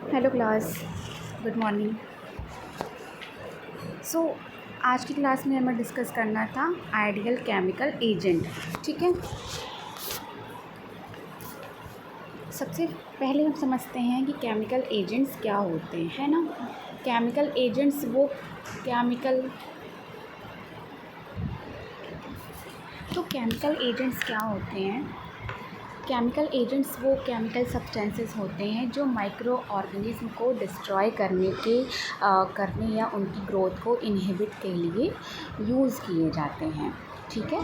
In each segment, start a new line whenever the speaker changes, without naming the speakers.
Hello class, good morning. So आज की class में हमें डिस्कस करना था आइडियल केमिकल एजेंट। ठीक है, सबसे पहले हम समझते हैं कि केमिकल एजेंट्स क्या होते हैं, है ना। केमिकल एजेंट्स केमिकल एजेंट्स क्या होते हैं। केमिकल एजेंट्स वो केमिकल सब्सटेंसेस होते हैं जो माइक्रो ऑर्गेनिज्म को डिस्ट्रॉय करने या उनकी ग्रोथ को इनहिबिट के लिए यूज़ किए जाते हैं। ठीक है,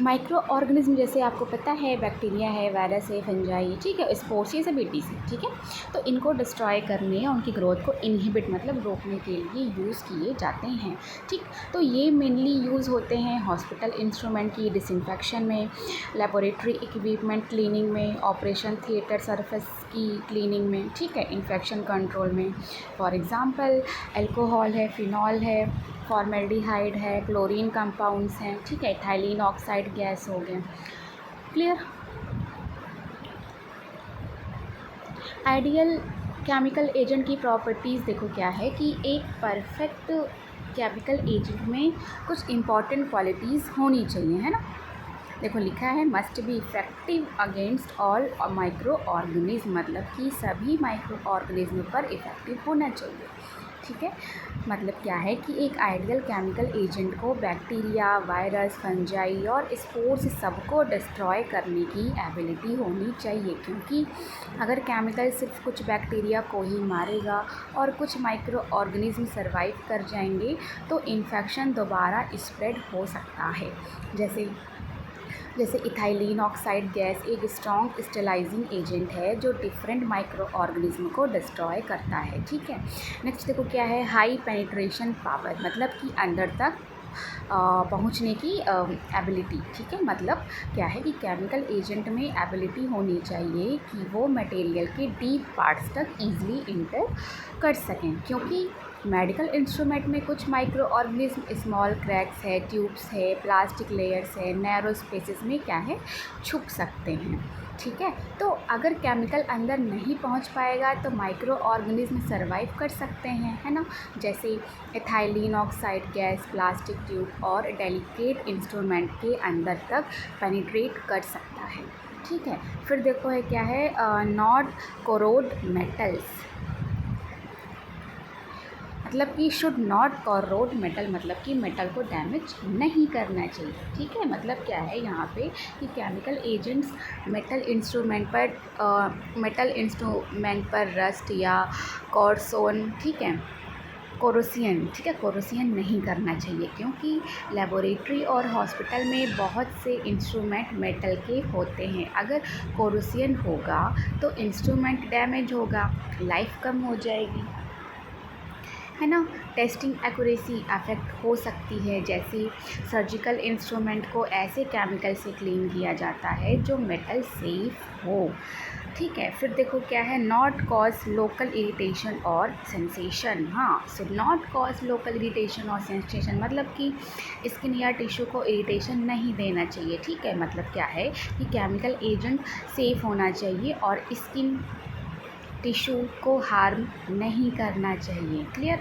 माइक्रो ऑर्गेनिज्म जैसे आपको पता है बैक्टीरिया है, वायरस है, फंजाई, ठीक है, स्पोर्स, ये सब बीटीसी। ठीक है, तो इनको डिस्ट्रॉय करने या उनकी ग्रोथ को इनहिबिट मतलब रोकने के लिए यूज़ किए जाते हैं। ठीक, तो ये मेनली यूज़ होते हैं हॉस्पिटल इंस्ट्रूमेंट की डिसइंफेक्शन में, लेबोरेटरी इक्विपमेंट क्लीनिंग में, ऑपरेशन थिएटर सरफेस की क्लीनिंग में, ठीक है, इन्फेक्शन कंट्रोल में। फॉर एग्ज़ाम्पल अल्कोहल है, फिनॉल है, फॉर्मेल्डिहाइड है, क्लोरीन कंपाउंड्स हैं, ठीक है, इथाइलिन ऑक्साइड गैस हो गए। क्लियर। आइडियल केमिकल एजेंट की प्रॉपर्टीज़ देखो क्या है कि एक परफेक्ट केमिकल एजेंट में कुछ इम्पॉर्टेंट क्वालिटीज़ होनी चाहिए, है ना। देखो लिखा है must be effective against all micro organism, मतलब कि सभी माइक्रो ऑर्गेनिज्म पर इफ़ेक्टिव होना चाहिए। ठीक है, मतलब क्या है कि एक आइडियल केमिकल एजेंट को बैक्टीरिया, वायरस, फंजाई और स्पोर्स सबको डिस्ट्रॉय करने की एबिलिटी होनी चाहिए, क्योंकि अगर केमिकल सिर्फ कुछ बैक्टीरिया को ही मारेगा और कुछ माइक्रो ऑर्गेनिज्म सर्वाइव कर जाएंगे तो इन्फेक्शन दोबारा स्प्रेड हो सकता है। जैसे इथाइलिन ऑक्साइड गैस एक स्ट्रॉन्ग स्टेलाइजिंग एजेंट है जो डिफरेंट माइक्रो ऑर्गेनिज्म को डिस्ट्रॉय करता है। ठीक है, नेक्स्ट देखो क्या है, हाई पेनिट्रेशन पावर, मतलब कि अंदर तक पहुंचने की एबिलिटी। ठीक है, मतलब क्या है कि केमिकल एजेंट में एबिलिटी होनी चाहिए कि वो मटेरियल के डीप पार्ट्स तक ईजिली इंटर कर सकें, क्योंकि मेडिकल इंस्ट्रूमेंट में कुछ माइक्रो ऑर्गेनिज्म स्मॉल क्रैक्स है, ट्यूब्स है, प्लास्टिक लेयर्स है, नैरो स्पेसेस में क्या है छुप सकते हैं। ठीक है, तो अगर केमिकल अंदर नहीं पहुंच पाएगा तो माइक्रो ऑर्गेनिज्म सर्वाइव कर सकते हैं, है ना। जैसे ethylene oxide gas plastic tube और डेलिकेट इंस्ट्रूमेंट के अंदर तक पेनिट्रेट कर सकता है। ठीक है, फिर देखो है क्या है, नॉट कोरोड मेटल्स, मतलब कि शुड नॉट कॉरोड मेटल, मतलब कि मेटल को डैमेज नहीं करना चाहिए। ठीक है, मतलब क्या है यहाँ पे कि केमिकल एजेंट्स मेटल इंस्ट्रूमेंट पर रस्ट या कॉर्सोन, ठीक है, कोरोसियन नहीं करना चाहिए, क्योंकि लेबोरेटरी और हॉस्पिटल में बहुत से इंस्ट्रूमेंट मेटल के होते हैं। अगर कोरोसियन होगा तो इंस्ट्रूमेंट डैमेज होगा, लाइफ कम हो जाएगी, है ना। टेस्टिंग एक्यूरेसी अफेक्ट हो सकती है, जैसे सर्जिकल इंस्ट्रूमेंट को ऐसे केमिकल से क्लीन किया जाता है जो मेटल सेफ हो। ठीक है, फिर देखो क्या है, नॉट कॉज लोकल इरिटेशन और सेंसेशन। हाँ, so not cause local irritation और सेंसेशन, मतलब कि स्किन या टिश्यू को इरिटेशन नहीं देना चाहिए। ठीक है, मतलब क्या है कि केमिकल एजेंट सेफ होना चाहिए और स्किन टिश्यू को हार्म नहीं करना चाहिए। क्लियर,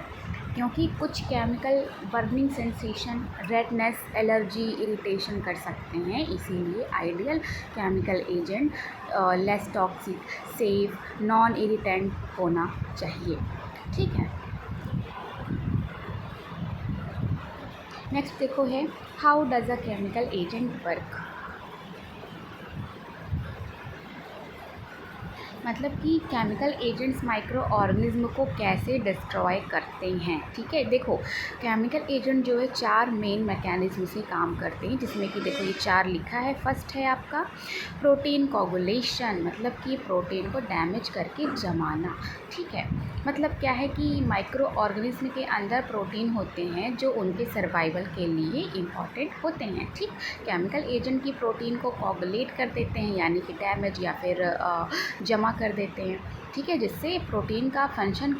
क्योंकि कुछ chemical burning sensation, redness, allergy, irritation कर सकते हैं, इसीलिए ideal chemical agent less toxic, safe, non irritant होना चाहिए। ठीक है, नेक्स्ट देखो है, how does a chemical agent work, मतलब कि केमिकल एजेंट्स माइक्रो ऑर्गेनिज्म को कैसे डिस्ट्रॉय करते हैं। ठीक है, देखो केमिकल एजेंट जो है 4 मेन मैकेनिज्म से काम करते हैं, जिसमें कि देखो ये 4 लिखा है। फर्स्ट है आपका प्रोटीन कोगुलेशन, मतलब कि प्रोटीन को डैमेज करके जमाना। ठीक है, मतलब क्या है कि माइक्रो ऑर्गेनिज्म के अंदर प्रोटीन होते हैं जो उनके सर्वाइवल के लिए इम्पॉर्टेंट होते हैं। ठीक, केमिकल एजेंट की प्रोटीन को कोगुलेट कर देते हैं, यानी कि डैमेज या फिर जमा कर देते हैं। ठीक है, जिससे प्रोटीन का फंक्शन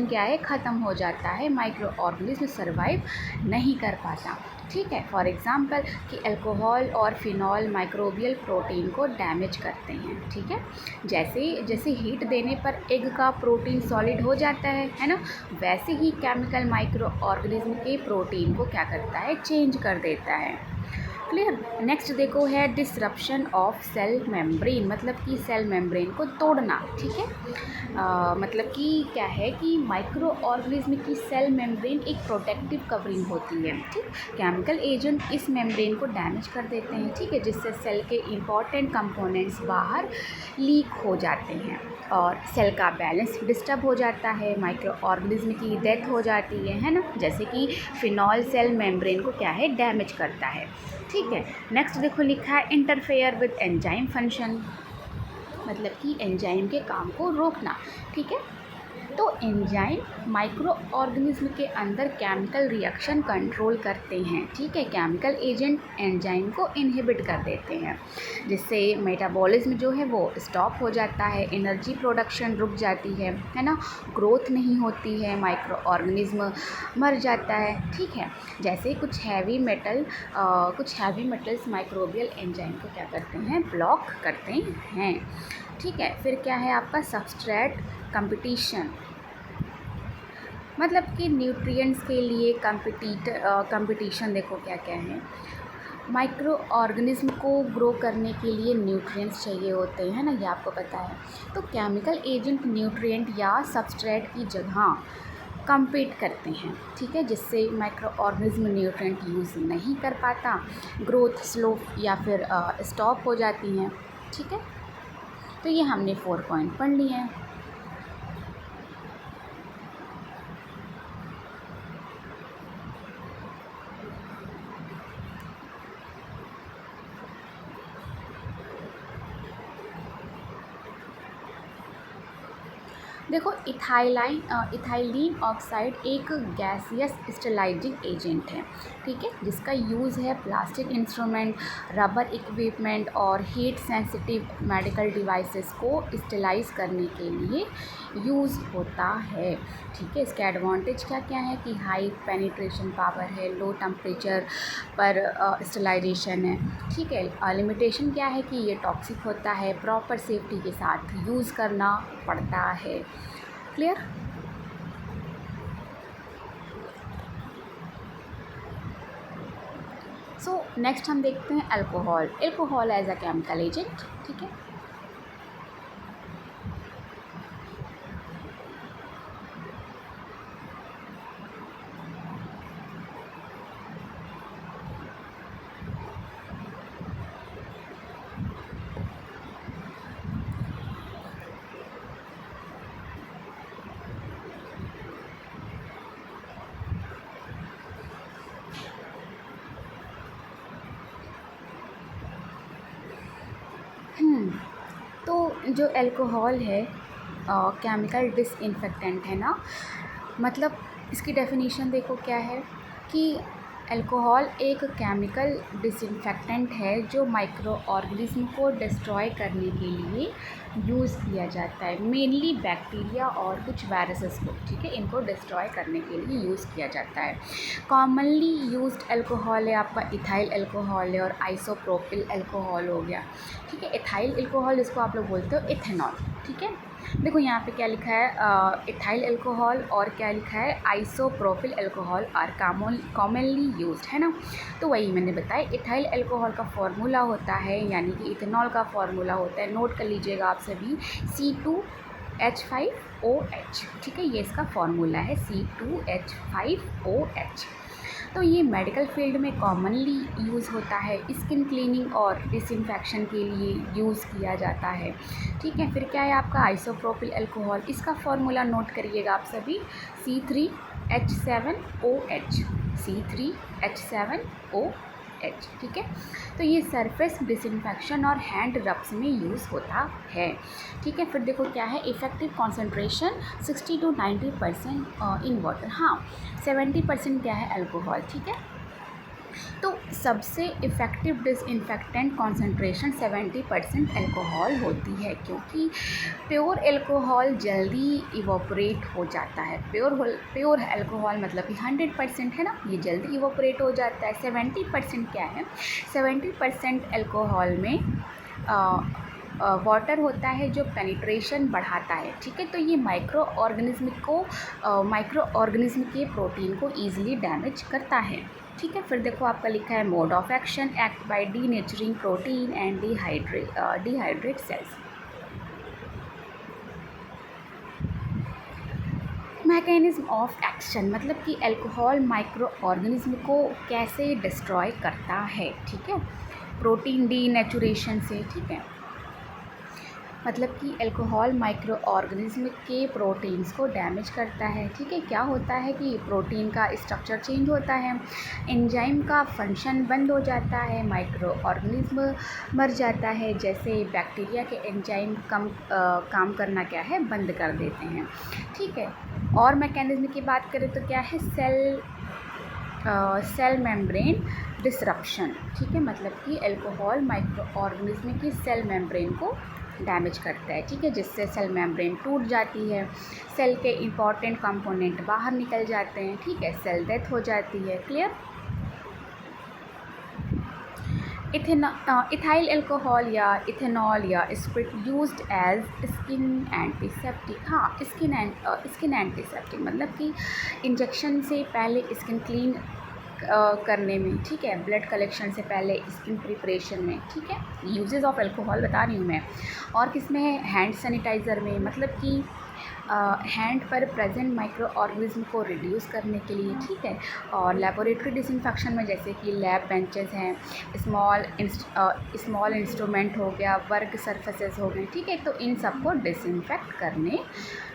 क्या है, ख़त्म हो जाता है, माइक्रो ऑर्गेनिज्म सर्वाइव नहीं कर पाता। ठीक है। फॉर एग्ज़ाम्पल कि अल्कोहल और फिनॉल माइक्रोबियल प्रोटीन को डैमेज करते हैं, ठीक है। जैसे जैसे हीट देने पर एग का प्रोटीन सॉलिड हो जाता है ना, वैसे ही केमिकल माइक्रो ऑर्गेनिज्म के प्रोटीन को क्या करता है, चेंज कर देता है। क्लियर। नेक्स्ट देखो है डिसरप्शन ऑफ सेल मेम्ब्रेन, मतलब कि सेल मेम्ब्रेन को तोड़ना, ठीक है। मतलब कि क्या है कि माइक्रो ऑर्गेनिज्म की सेल मेम्ब्रेन एक प्रोटेक्टिव कवरिंग होती है, ठीक। केमिकल एजेंट इस मेम्ब्रेन को डैमेज कर देते हैं, ठीक है, जिससे सेल के इम्पॉर्टेंट कंपोनेंट्स बाहर लीक हो जाते हैं और सेल का बैलेंस डिस्टर्ब हो जाता है, माइक्रो ऑर्गेनिज्म की डेथ हो जाती है ना, जैसे कि फिनॉल सेल मेम्ब्रेन को क्या है, डैमेज करता है, ठीक है। नेक्स्ट देखो लिखा है इंटरफेयर विद एंजाइम फंक्शन, मतलब कि एंजाइम के काम को रोकना, ठीक है। तो एंजाइम माइक्रो ऑर्गेनिज्म के अंदर केमिकल रिएक्शन कंट्रोल करते हैं, ठीक है। केमिकल एजेंट एंजाइम को इनहिबिट कर देते हैं, जिससे मेटाबॉलिज्म जो है वो स्टॉप हो जाता है, एनर्जी प्रोडक्शन रुक जाती है ना, ग्रोथ नहीं होती है, माइक्रो ऑर्गेनिज्म मर जाता है, ठीक है। जैसे कुछ हैवी मेटल्स माइक्रोबियल एंजाइम को क्या करते हैं, ब्लॉक करते हैं, ठीक है। फिर क्या है आपका सबस्ट्रेट कंपटीशन, मतलब कि न्यूट्रिएंट्स के लिए कंपटीशन देखो क्या क्या है। माइक्रो ऑर्गेनिज्म को ग्रो करने के लिए न्यूट्रिएंट्स चाहिए होते हैं ना, ये आपको पता है। तो केमिकल एजेंट न्यूट्रिएंट या सबस्ट्रेट की जगह कम्पीट करते हैं, ठीक है, जिससे माइक्रो ऑर्गेनिज्म न्यूट्रिएंट यूज़ नहीं कर पाता, ग्रोथ स्लो या फिर स्टॉप हो जाती हैं, ठीक है। तो ये हमने 4 पॉइंट पढ़ लिए हैं। देखो इथाइलीन ऑक्साइड एक गैसियस स्टेलाइजिंग एजेंट है, ठीक है, जिसका यूज़ है प्लास्टिक इंस्ट्रूमेंट, रबर इक्विपमेंट और हीट सेंसिटिव मेडिकल डिवाइसेस को स्टेलाइज करने के लिए यूज़ होता है, ठीक है। इसके एडवांटेज क्या क्या है कि हाई पेनिट्रेशन पावर है, लो टेम्परेचर पर स्टेलाइजेशन है, ठीक है। लिमिटेशन क्या है कि ये टॉक्सिक होता है, प्रॉपर सेफ्टी के साथ यूज़ करना पड़ता है। क्लियर। सो नेक्स्ट हम देखते हैं alcohol as a chemical agent, ठीक है। तो जो अल्कोहल है केमिकल डिसइंफेक्टेंट है ना, मतलब इसकी डेफिनेशन देखो क्या है कि अल्कोहल एक केमिकल डिसइंफेक्टेंट है जो माइक्रो ऑर्गेनिज्म को डिस्ट्रॉय करने के लिए यूज़ किया जाता है, मेनली बैक्टीरिया और कुछ वायरसेस को, ठीक है, इनको डिस्ट्रॉय करने के लिए यूज़ किया जाता है। कॉमनली यूज्ड अल्कोहल है आपका इथाइल अल्कोहल है और आइसोप्रोपिल अल्कोहल हो गया, ठीक है। इथाइल अल्कोहल इसको आप लोग बोलते हो इथेनॉल, ठीक है। देखो यहाँ पे क्या लिखा है, इथाइल अल्कोहल और क्या लिखा है, isopropyl alcohol are commonly used, है ना। तो वही मैंने बताया, इथाइल अल्कोहल का फॉर्मूला होता है, यानी कि इथेनॉल का फॉर्मूला होता है, नोट कर लीजिएगा आप सभी, C2H5OH, ठीक है, ये इसका फॉर्मूला है C2H5OH। तो ये मेडिकल फील्ड में कॉमनली यूज़ होता है, स्किन क्लीनिंग और डिसइंफेक्शन के लिए यूज़ किया जाता है, ठीक है। फिर क्या है आपका आइसोप्रोपिल अल्कोहल, इसका फॉर्मूला नोट करिएगा आप सभी, C3H7OH, C3H7OH, ठीक है। तो ये सरफेस डिसइंफेक्शन और हैंड रब्स में यूज़ होता है, ठीक है। फिर देखो क्या है, effective concentration 60 to 90% in water, हाँ 70% क्या है अल्कोहल, ठीक है। तो सबसे इफ़ेक्टिव डिसइंफेक्टेंट कॉन्सेंट्रेशन 70% अल्कोहल होती है, क्योंकि प्योर अल्कोहल जल्दी इवोपरेट हो जाता है। प्योर अल्कोहल मतलब कि 100% है ना, ये जल्दी इवोपरेट हो जाता है। 70% क्या है, 70% अल्कोहल में वाटर होता है जो पेनिट्रेशन बढ़ाता है, ठीक है। तो ये माइक्रो ऑर्गेनिज्म के प्रोटीन को ईजिली डैमेज करता है, ठीक है। फिर देखो आपका लिखा है mode of action, act by denaturing protein and dehydrate cells. Mechanism of action मतलब कि अल्कोहल माइक्रो ऑर्गेनिज्म को कैसे डिस्ट्रॉय करता है, ठीक है, प्रोटीन डीनेचुरेशन से, ठीक है। मतलब कि अल्कोहल माइक्रो ऑर्गेनिज्म के प्रोटीन्स को डैमेज करता है, ठीक है। क्या होता है कि प्रोटीन का स्ट्रक्चर चेंज होता है, एंजाइम का फंक्शन बंद हो जाता है, माइक्रो ऑर्गेनिज्म मर जाता है। जैसे बैक्टीरिया के एंजाइम काम करना क्या है, बंद कर देते हैं, ठीक है। और मैकेनिज्म की बात करें तो क्या है, सेल मेम्ब्रेन डिसरप्शन, ठीक है। मतलब कि अल्कोहल माइक्रो ऑर्गेनिज्म की सेल मेम्ब्रेन को डैमेज करता है, ठीक है, जिससे सेल मेम्ब्रेन टूट जाती है, सेल के इम्पॉर्टेंट कंपोनेंट बाहर निकल जाते हैं, ठीक है, सेल डेथ हो जाती है। क्लियर। इथाइल अल्कोहल या इथेनॉल या spirit used as skin antiseptic. हाँ, स्किन एंटीसेप्टिक मतलब कि इंजेक्शन से पहले स्किन क्लीन करने में, ठीक है, ब्लड कलेक्शन से पहले स्किन प्रिपरेशन में, ठीक है। यूजेस ऑफ अल्कोहल बता रही हूँ मैं। और किस में है, हैंड सैनिटाइज़र में, मतलब कि हैंड पर प्रेजेंट माइक्रो ऑर्गेनिज्म को रिड्यूस करने के लिए, ठीक है। और लेबोरेटरी डिसइंफेक्शन में जैसे कि लैब बेंचेस हैं, स्मॉल इंस्ट्रूमेंट हो गया, वर्क सरफेसेस हो गए, ठीक है। तो इन सबको डिसइंफेक्ट करने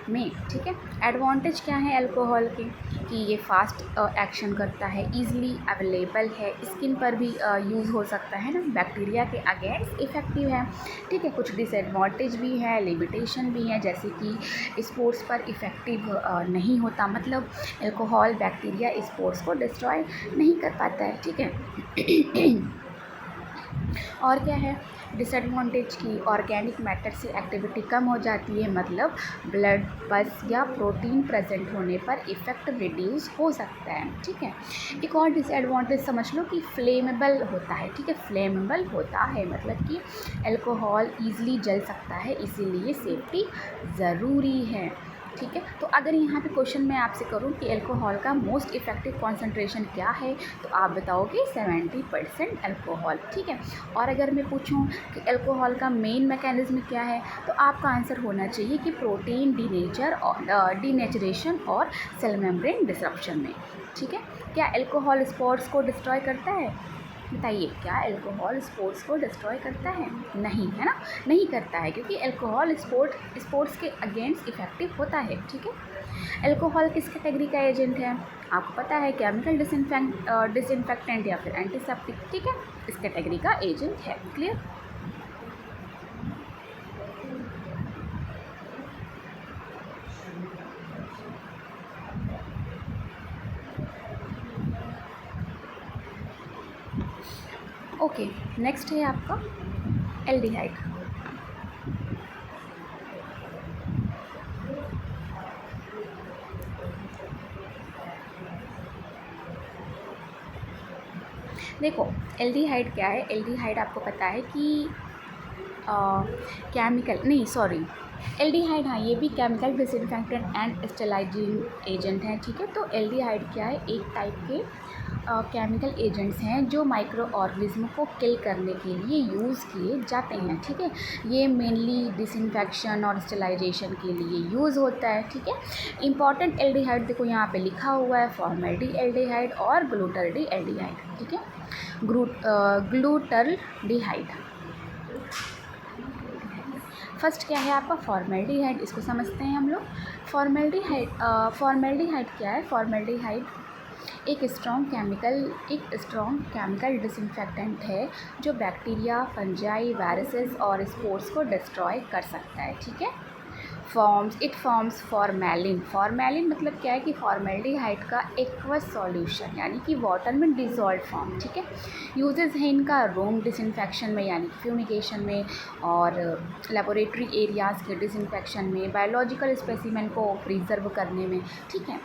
में, ठीक है। एडवांटेज क्या है अल्कोहल के, कि ये फास्ट एक्शन करता है, इजीली अवेलेबल है, स्किन पर भी यूज़ हो सकता है ना, बैक्टीरिया के अगेंस्ट इफ़ेक्टिव है, ठीक है। कुछ डिसएडवांटेज भी है, लिमिटेशन भी है, जैसे कि स्पोर्स पर इफ़ेक्टिव नहीं होता, मतलब अल्कोहल बैक्टीरिया स्पोर्स को डिस्ट्रॉय नहीं कर पाता है, ठीक है। और क्या है डिसएडवांटेज की, ऑर्गेनिक मैटर से एक्टिविटी कम हो जाती है, मतलब ब्लड, पस या प्रोटीन प्रेजेंट होने पर इफ़ेक्ट रिड्यूस हो सकता है, ठीक है। एक और डिसएडवांटेज समझ लो कि फ्लेमेबल होता है, ठीक है, फ्लेमेबल होता है मतलब कि अल्कोहल ईजिली जल सकता है, इसीलिए सेफ्टी ज़रूरी है, ठीक है। तो अगर यहाँ पे क्वेश्चन मैं आपसे करूँ कि अल्कोहल का मोस्ट इफ़ेक्टिव कॉन्सेंट्रेशन क्या है, तो आप बताओगे 70% अल्कोहल, ठीक है। और अगर मैं पूछूँ कि अल्कोहल का मेन मैकेनिज्म क्या है, तो आपका आंसर होना चाहिए कि प्रोटीन डीनेचरेशन और सेल मेम्ब्रेन डिसरप्शन में, ठीक है। क्या अल्कोहल स्पोर्स को डिस्ट्रॉय करता है, बताइए, क्या अल्कोहल स्पोर्ट्स को डिस्ट्रॉय करता है? नहीं, है ना, नहीं करता है, क्योंकि अल्कोहल स्पोर्ट्स के अगेंस्ट इफ़ेक्टिव होता है, ठीक है। अल्कोहल किस कैटेगरी का एजेंट है, आपको पता है, केमिकल डिसइंफेक्टेंट या फिर एंटीसेप्टिक, ठीक है, इस कैटेगरी का एजेंट है। क्लियर। ओके, नेक्स्ट है आपका एल्डिहाइड। देखो एल्डिहाइड क्या है, एल्डिहाइड आपको पता है कि केमिकल नहीं, सॉरी, एल्डिहाइड, हाँ, ये भी chemical disinfectant and sterilising agent हैं, ठीक है। तो एल्डिहाइड क्या है, एक टाइप के केमिकल एजेंट्स हैं जो माइक्रो ऑर्गेनिज्म को किल करने के लिए यूज़ किए जाते हैं, ठीक है। ये मेनली डिसइंफेक्शन और स्टेलाइजेशन के लिए यूज़ होता है, ठीक है। इंपॉर्टेंट एल्डिहाइड देखो यहाँ पे लिखा हुआ है, फॉर्मेल्डिहाइड और ग्लूटाल्डिहाइड, ठीक है, ग्लूटाल्डिहाइड। फर्स्ट क्या है आपका फॉर्मेल्डिहाइड, इसको समझते हैं हम लोग। फॉर्मेल्डिहाइड क्या है, फॉर्मेल्डिहाइड एक स्ट्रॉन्ग केमिकल डिसइंफेक्टेंट है जो बैक्टीरिया, फंजाई, वायरसेस और स्पोर्स को डिस्ट्रॉय कर सकता है, ठीक है। Forms formalin. फॉर्मेलिन मतलब क्या है कि फॉर्मेल्डिहाइड का एक्वस सॉल्यूशन यानी कि वाटर में डिसॉल्व फॉर्म, ठीक है। यूजेस है इनका रूम डिसइंफेक्शन में यानी फ्यूमिगेशन में, और लेबोरेटरी एरियाज़ के डिसइंफेक्शन में, बायोलॉजिकल स्पेसिमेन को प्रिजर्व करने में, ठीक है।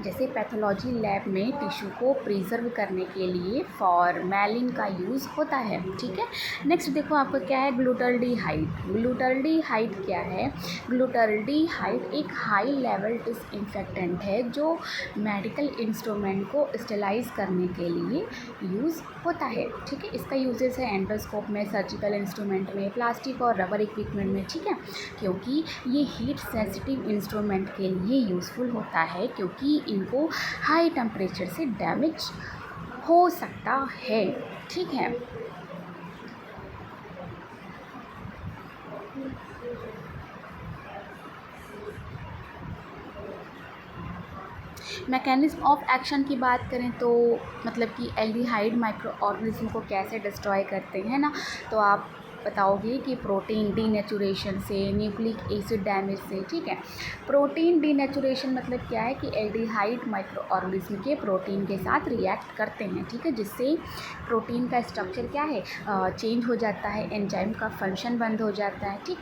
जैसे पैथोलॉजी लैब में टिश्यू को प्रिजर्व करने के लिए फॉर्मेलिन का यूज़ होता है, ठीक है। नेक्स्ट देखो आपका क्या है, ग्लूटाल्डिहाइड। ग्लूटाल्डिहाइड क्या है? ग्लूटाल्डिहाइड एक हाई लेवल डिसइंफेक्टेंट है जो मेडिकल इंस्ट्रूमेंट को स्टेलाइज करने के लिए यूज़ होता है, ठीक है। इसका यूजेस है एंडोस्कोप में, सर्जिकल इंस्ट्रूमेंट में, प्लास्टिक और रबर इक्विपमेंट में, ठीक है। क्योंकि ये हीट सेंसिटिव इंस्ट्रूमेंट के लिए यूज़फुल होता है, क्योंकि इनको हाई टेम्परेचर से डैमेज हो सकता है, ठीक है। मैकेनिज्म ऑफ एक्शन की बात करें तो मतलब कि एल्डिहाइड माइक्रो ऑर्गेनिज्म को कैसे डिस्ट्रॉय करते हैं ना, तो आप बताओगे कि प्रोटीन डीनेचुरेशन से, न्यूक्लिक एसिड डैमेज से, ठीक है। प्रोटीन डीनेचुरेशन मतलब क्या है कि एल्डिहाइड माइक्रो ऑर्गेनिज्म के प्रोटीन के साथ रिएक्ट करते हैं, ठीक है, जिससे प्रोटीन का स्ट्रक्चर क्या है, चेंज हो जाता है, एंजाइम का फंक्शन बंद हो जाता है, ठीक।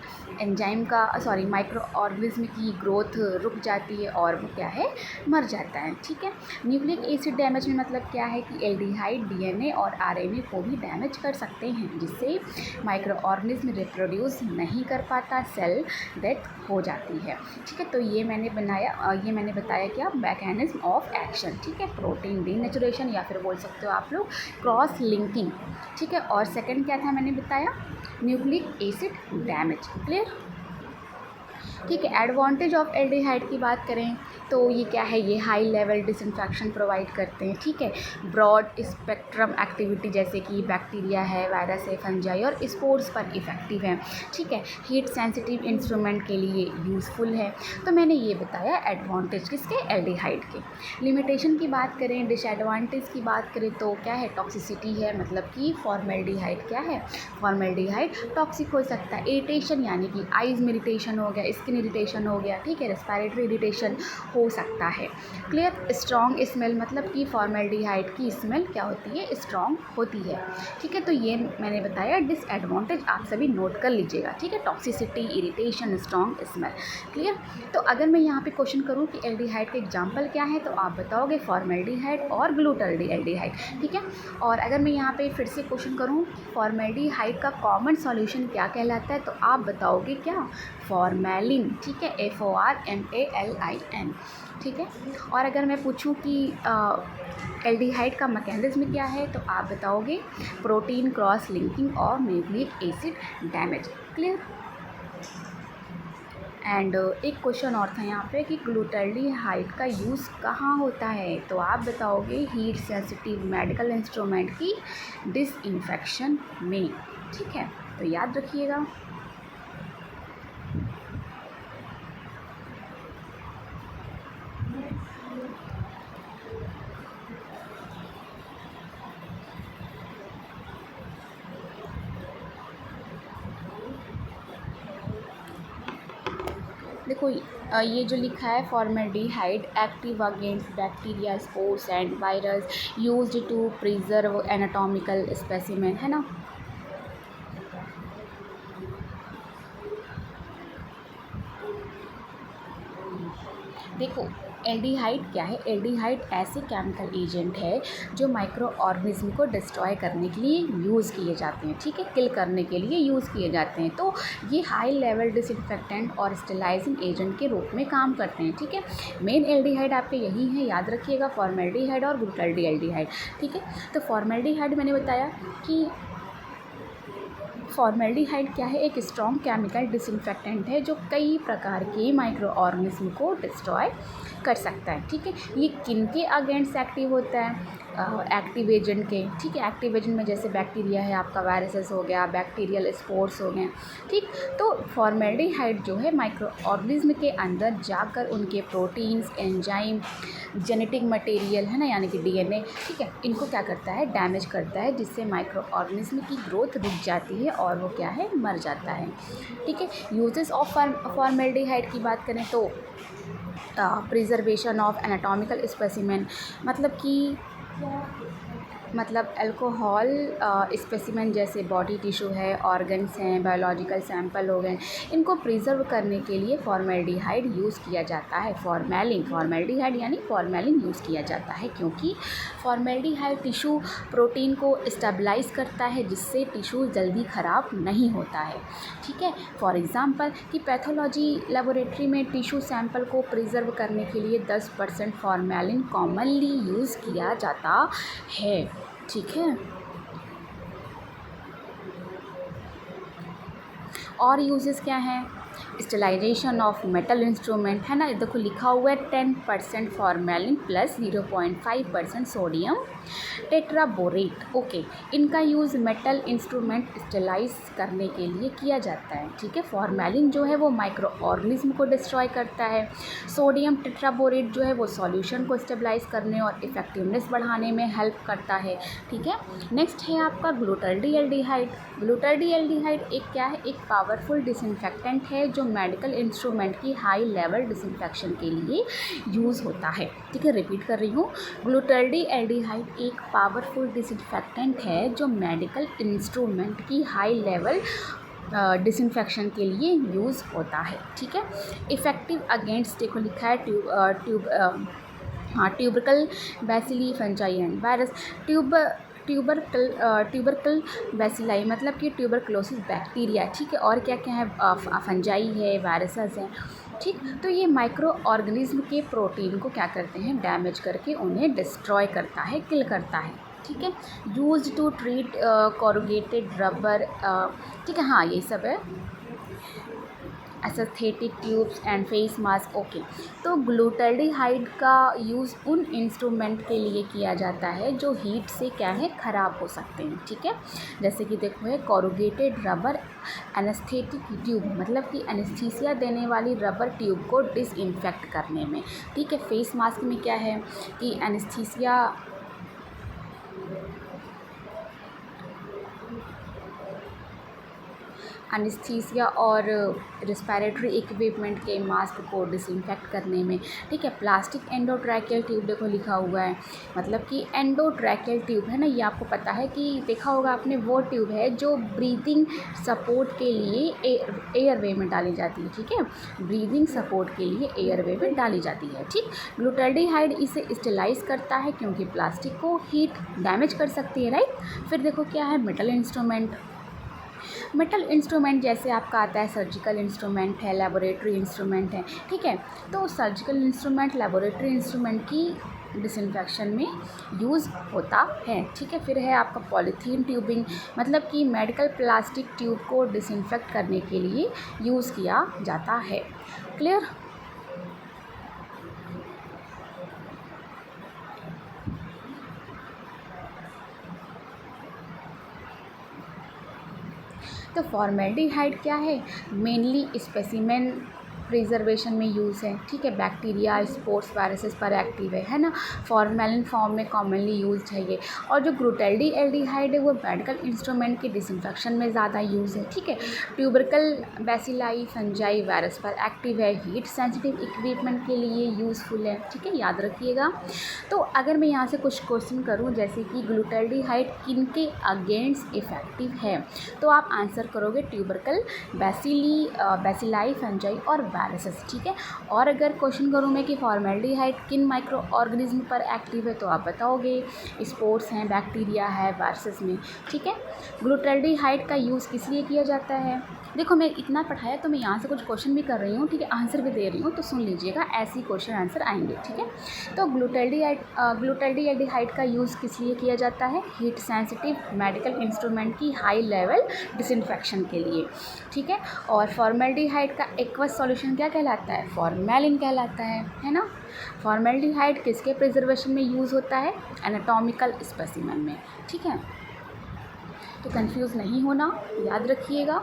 माइक्रो ऑर्गेनिज्म की ग्रोथ रुक जाती है और वो क्या है, मर जाता है, ठीक है। न्यूक्लिक एसिड डैमेज में मतलब क्या है कि एल्डिहाइड डीएनए और आरएनए को भी डैमेज कर सकते हैं, जिससे माइक्रो ऑर्गेनिज्म रिप्रोड्यूस नहीं कर पाता, सेल डेथ हो जाती है, ठीक है। तो ये मैंने बताया क्या, मैकेनिज्म ऑफ एक्शन, ठीक है। प्रोटीन डीनेचुरेशन या फिर बोल सकते हो आप लोग क्रॉस लिंकिंग, ठीक है। और सेकंड क्या था मैंने बताया, न्यूक्लिक एसिड डैमेज, क्लियर, ठीक है। एडवांटेज ऑफ एल्डिहाइड की बात करें तो ये क्या है, ये हाई लेवल डिसइंफेक्शन प्रोवाइड करते हैं, ठीक है। ब्रॉड स्पेक्ट्रम एक्टिविटी जैसे कि बैक्टीरिया है, वायरस है, फंजाई और स्पोर्स पर इफेक्टिव है, ठीक है। हीट सेंसिटिव इंस्ट्रूमेंट के लिए यूज़फुल है। तो मैंने ये बताया एडवांटेज किसके, एल्डिहाइड के। लिमिटेशन की बात करें, डिसएडवांटेज की बात करें तो क्या है, टॉक्सिसिटी है, मतलब कि फॉर्मेल्डिहाइड क्या है, फॉर्मेल्डिहाइड टॉक्सिक हो सकता है। इरिटेशन यानी कि आइज़ में इरिटेशन हो गया, स्किन इरिटेशन हो गया, ठीक है, रेस्पिरेटरी इरिटेशन हो सकता है, क्लियर। स्ट्रॉन्ग स्मेल मतलब कि फॉर्मेल्डिहाइड की स्मेल क्या होती है, स्ट्रॉन्ग होती है, ठीक है। तो ये मैंने बताया डिसएडवांटेज, आप सभी नोट कर लीजिएगा, ठीक है। Toxicity, irritation, strong smell, clear. तो अगर मैं यहाँ पे क्वेश्चन करूँ कि एल्डिहाइड के एग्जाम्पल क्या है, तो आप बताओगे फॉर्मेल्डिहाइड और ग्लूटाल्डिहाइड, ठीक है। और अगर मैं यहाँ पे फिर से क्वेश्चन करूँ फॉर्मेल्डिहाइड का कॉमन सॉल्यूशन क्या कहलाता है, तो आप बताओगे क्या, फॉर्मेलिन, ठीक है, FORMALIN, ठीक है। और अगर मैं पूछूं कि एल्डिहाइड का मैकेनिज्म क्या है, तो आप बताओगे प्रोटीन क्रॉस लिंकिंग और nucleic acid damage, clear. And एक क्वेश्चन और था यहाँ पे कि ग्लूटाल्डिहाइड का यूज़ कहाँ होता है, तो आप बताओगे हीट सेंसिटिव मेडिकल इंस्ट्रूमेंट की डिसइंफेक्शन में, ठीक है। तो याद रखिएगा। देखो ये जो लिखा है formaldehyde active against bacteria, spores and virus used to preserve anatomical specimen, है ना। देखो एल्डिहाइड क्या है, एल्डिहाइड ऐसे केमिकल एजेंट है जो माइक्रो ऑर्गेनिज्म को डिस्ट्रॉय करने के लिए यूज़ किए जाते हैं, ठीक है, किल करने के लिए यूज़ किए जाते हैं। तो ये हाई लेवल डिसइंफेक्टेंट और स्टेलाइजिंग एजेंट के रूप में काम करते हैं, ठीक है। मेन एल्डिहाइड आपके यही है, याद रखिएगा, फॉर्मेल्डिहाइड और ग्लूटाल्डिहाइड, ठीक है। तो फॉर्मेल्डिहाइड मैंने बताया कि फॉर्मेल्डिहाइड क्या है, एक स्ट्रॉन्ग केमिकल डिसइंफेक्टेंट है जो कई प्रकार के माइक्रो ऑर्गेनिज्म को डिस्ट्रॉय कर सकता है, ठीक है। ये किन के अगेंस्ट एक्टिव होता है, एक्टिव एजेंट के, ठीक है। एक्टिव एजेंट में जैसे बैक्टीरिया है आपका, वायरसेस हो गया, बैक्टीरियल स्पोर्स हो गए, ठीक। तो फॉर्मेल्डिहाइड जो है माइक्रो ऑर्गेनिज्म के अंदर जाकर उनके प्रोटीन्स, एंजाइम, जेनेटिक मटेरियल है ना, यानी कि डीएनए, ठीक है, इनको क्या करता है, डैमेज करता है, जिससे माइक्रो ऑर्गेनिज्म की ग्रोथ रुक जाती है और वो क्या है, मर जाता है, ठीक है। यूजेस ऑफ फॉर्मेल्डिहाइड की बात करें तो प्रिजर्वेशन ऑफ एनाटॉमिकल स्पेसिमेन, मतलब अल्कोहल स्पेसिमेन जैसे बॉडी टिश्यू है, ऑर्गन्स हैं, बायोलॉजिकल सैंपल हो गए, इनको प्रिजर्व करने के लिए फॉर्मेल्डिहाइड यूज़ किया जाता है। फॉर्मेल्डिहाइड यानी फॉर्मेलिन यूज़ किया जाता है, क्योंकि फॉर्मेल्डिहाइड टिश्यू प्रोटीन को स्टेबलाइज करता है, जिससे टिश्यू जल्दी ख़राब नहीं होता है, ठीक है। फॉर एग्ज़ाम्पल कि पैथोलॉजी लेबोरेटरी में टिश्यू सैंपल को प्रिजर्व करने के लिए 10% फॉर्मेलिन कॉमनली यूज़ किया जाता है, ठीक है। और यूजेस क्या हैं, स्टेलाइजेशन ऑफ मेटल इंस्ट्रूमेंट है ना, देखो लिखा हुआ है 10% formalin plus 0.5% sodium tetraborate, okay. इनका यूज़ मेटल इंस्ट्रूमेंट स्टेलाइज करने के लिए किया जाता है, ठीक है। फॉर्मेलिन जो है वो माइक्रो ऑर्गेनिज्म को डिस्ट्रॉय करता है, सोडियम टेट्राबोरेट जो है वो सॉल्यूशन को स्टेबलाइज करने और इफेक्टिवनेस बढ़ाने में हेल्प करता है, ठीक है। नेक्स्ट है आपका ग्लूटाल्डिहाइड। ग्लूटाल्डिहाइड एक क्या है, एक पावरफुल डिसइंफेक्टेंट है जो मेडिकल इंस्ट्रूमेंट की हाई लेवल डिसइंफेक्शन के लिए यूज़ होता है, ठीक है। रिपीट कर रही हूँ, ग्लूटाल्डिहाइड एक पावरफुल डिसइंफेक्टेंट है जो मेडिकल इंस्ट्रूमेंट की हाई लेवल डिसइंफेक्शन के लिए यूज़ होता है, ठीक है। इफ़ेक्टिव अगेंस्ट, देखो लिखा है tubercle bacilli fungi and virus. Tubercle bacilli मतलब कि ट्यूबरक्लोसिस बैक्टीरिया, ठीक है। और क्या क्या है, फंजाई है, वायरसेस हैं, ठीक। तो ये माइक्रो ऑर्गेनिज्म के प्रोटीन को क्या करते हैं, डैमेज करके उन्हें डिस्ट्रॉय करता है, किल करता है, ठीक है। Used to treat corrugated rubber, ठीक है, हाँ यही सब है, aesthetic tubes and face mask, okay. तो ग्लूटाल्डिहाइड का यूज़ उन इंस्ट्रूमेंट के लिए किया जाता है जो हीट से क्या है, ख़राब हो सकते हैं, ठीक है। जैसे कि देखो है कोरुगेटेड रबर एस्थेटिक ट्यूब, मतलब कि एनेस्थीसिया देने वाली रबर ट्यूब को डिसइंफेक्ट करने में, ठीक है। फेस मास्क में क्या है कि एनेस्थीसिया और रिस्पिरेटरी इक्विपमेंट के मास्क को डिसइंफेक्ट करने में, ठीक है। प्लास्टिक एंडोट्रैकियल ट्यूब, देखो लिखा हुआ है, मतलब कि एंडोट्रैकियल ट्यूब है ना, ये आपको पता है कि देखा होगा आपने, वो ट्यूब है जो ब्रीदिंग सपोर्ट के लिए एयरवे में डाली जाती है, ठीक है। ब्रीदिंग सपोर्ट के लिए एयरवे में डाली जाती है, ठीक। ग्लूटाल्डिहाइड इसे स्टेलाइज करता है क्योंकि प्लास्टिक को हीट डैमेज कर सकती है, राइट। फिर देखो क्या है, मेटल इंस्ट्रूमेंट जैसे आपका आता है, सर्जिकल इंस्ट्रूमेंट है, लेबोरेटरी इंस्ट्रूमेंट है, ठीक है। तो सर्जिकल इंस्ट्रूमेंट, लेबोरेटरी इंस्ट्रूमेंट की डिसइंफेक्शन में यूज़ होता है, ठीक है। फिर है आपका पॉलीथीन ट्यूबिंग, मतलब कि मेडिकल प्लास्टिक ट्यूब को डिसइंफेक्ट करने के लिए यूज़ किया जाता है, क्लियर। तो फॉर्मेल्डिहाइड क्या है, मेनली स्पेसिमेन प्रिजर्वेशन में यूज़ है, ठीक है। बैक्टीरिया, स्पोर्स, वायरसेस पर एक्टिव है ना, फॉर्मेलिन फॉर्म में कॉमनली यूज्ड है ये। और जो ग्लूटाल्डिहाइड है वो मेडिकल इंस्ट्रूमेंट के डिसइंफेक्शन में ज़्यादा यूज़ है, ठीक है। ट्यूबरकल बैसिलाई फंजाई वायरस पर एक्टिव है, हीट सेंसिटिव इक्विपमेंट के लिए यूज़फुल है, ठीक है, याद रखिएगा। तो अगर मैं यहाँ से कुछ क्वेश्चन करूँ, जैसे कि ग्लूटाल्डिहाइड किनके अगेंस्ट इफेक्टिव है, तो आप आंसर करोगे ट्यूबरकल बैसिलाई फंजाई और वायरसेस, ठीक है। और अगर क्वेश्चन करूँ मैं कि फॉर्मेल्डिहाइड किन माइक्रो ऑर्गेनिज्म पर एक्टिव है, तो आप बताओगे स्पोर्स हैं, बैक्टीरिया है, वायरसेस में, ठीक है। ग्लूटाल्डिहाइड का यूज़ किस लिए किया जाता है, देखो मैं इतना पढ़ाया तो मैं यहाँ से कुछ क्वेश्चन भी कर रही हूँ, ठीक है, आंसर भी दे रही हूँ, तो सुन लीजिएगा, ऐसे ही क्वेश्चन आंसर आएंगे, ठीक है। तो ग्लूटाल्डिहाइड का यूज़ किस लिए किया जाता है, हीट सेंसिटिव मेडिकल इंस्ट्रूमेंट की हाई लेवल डिसइंफेक्शन के लिए, ठीक है। और फॉर्मेल्डिहाइड का एक्वस सॉल्यूशन प्रिजर्वेशन क्या कहलाता है? फॉर्मेलिन कहलाता है ना। फॉर्मेल्डिहाइड किसके प्रिजर्वेशन में यूज़ होता है? एनाटॉमिकल स्पेसिमेन में, ठीक है। तो कंफ्यूज नहीं होना, याद रखिएगा।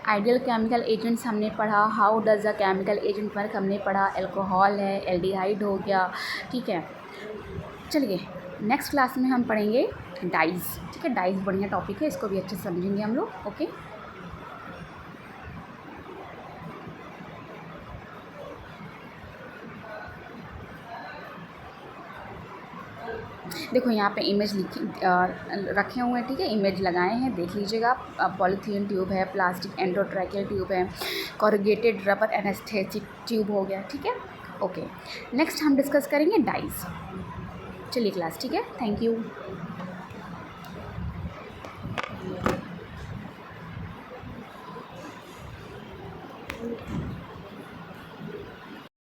आइडियल केमिकल एजेंट्स हमने पढ़ा, how does a chemical agent work हमने पढ़ा, अल्कोहल है, एल्डिहाइड हो गया, ठीक है। चलिए नेक्स्ट क्लास में हम पढ़ेंगे डाइज, ठीक है। डाइज बढ़िया टॉपिक है, इसको भी अच्छे से समझेंगे हम लोग, ओके। देखो यहाँ पे इमेज रखे हुए हैं, ठीक है, इमेज लगाए हैं, देख लीजिएगा आप। पॉलीथीन ट्यूब है, प्लास्टिक एंडोट्रैकियल ट्यूब है, कॉरुगेटेड रबर एनेस्थेटिक ट्यूब हो गया, ठीक है, ओके। नेक्स्ट हम डिस्कस करेंगे डाइज। चलिए क्लास, ठीक है, थैंक यू।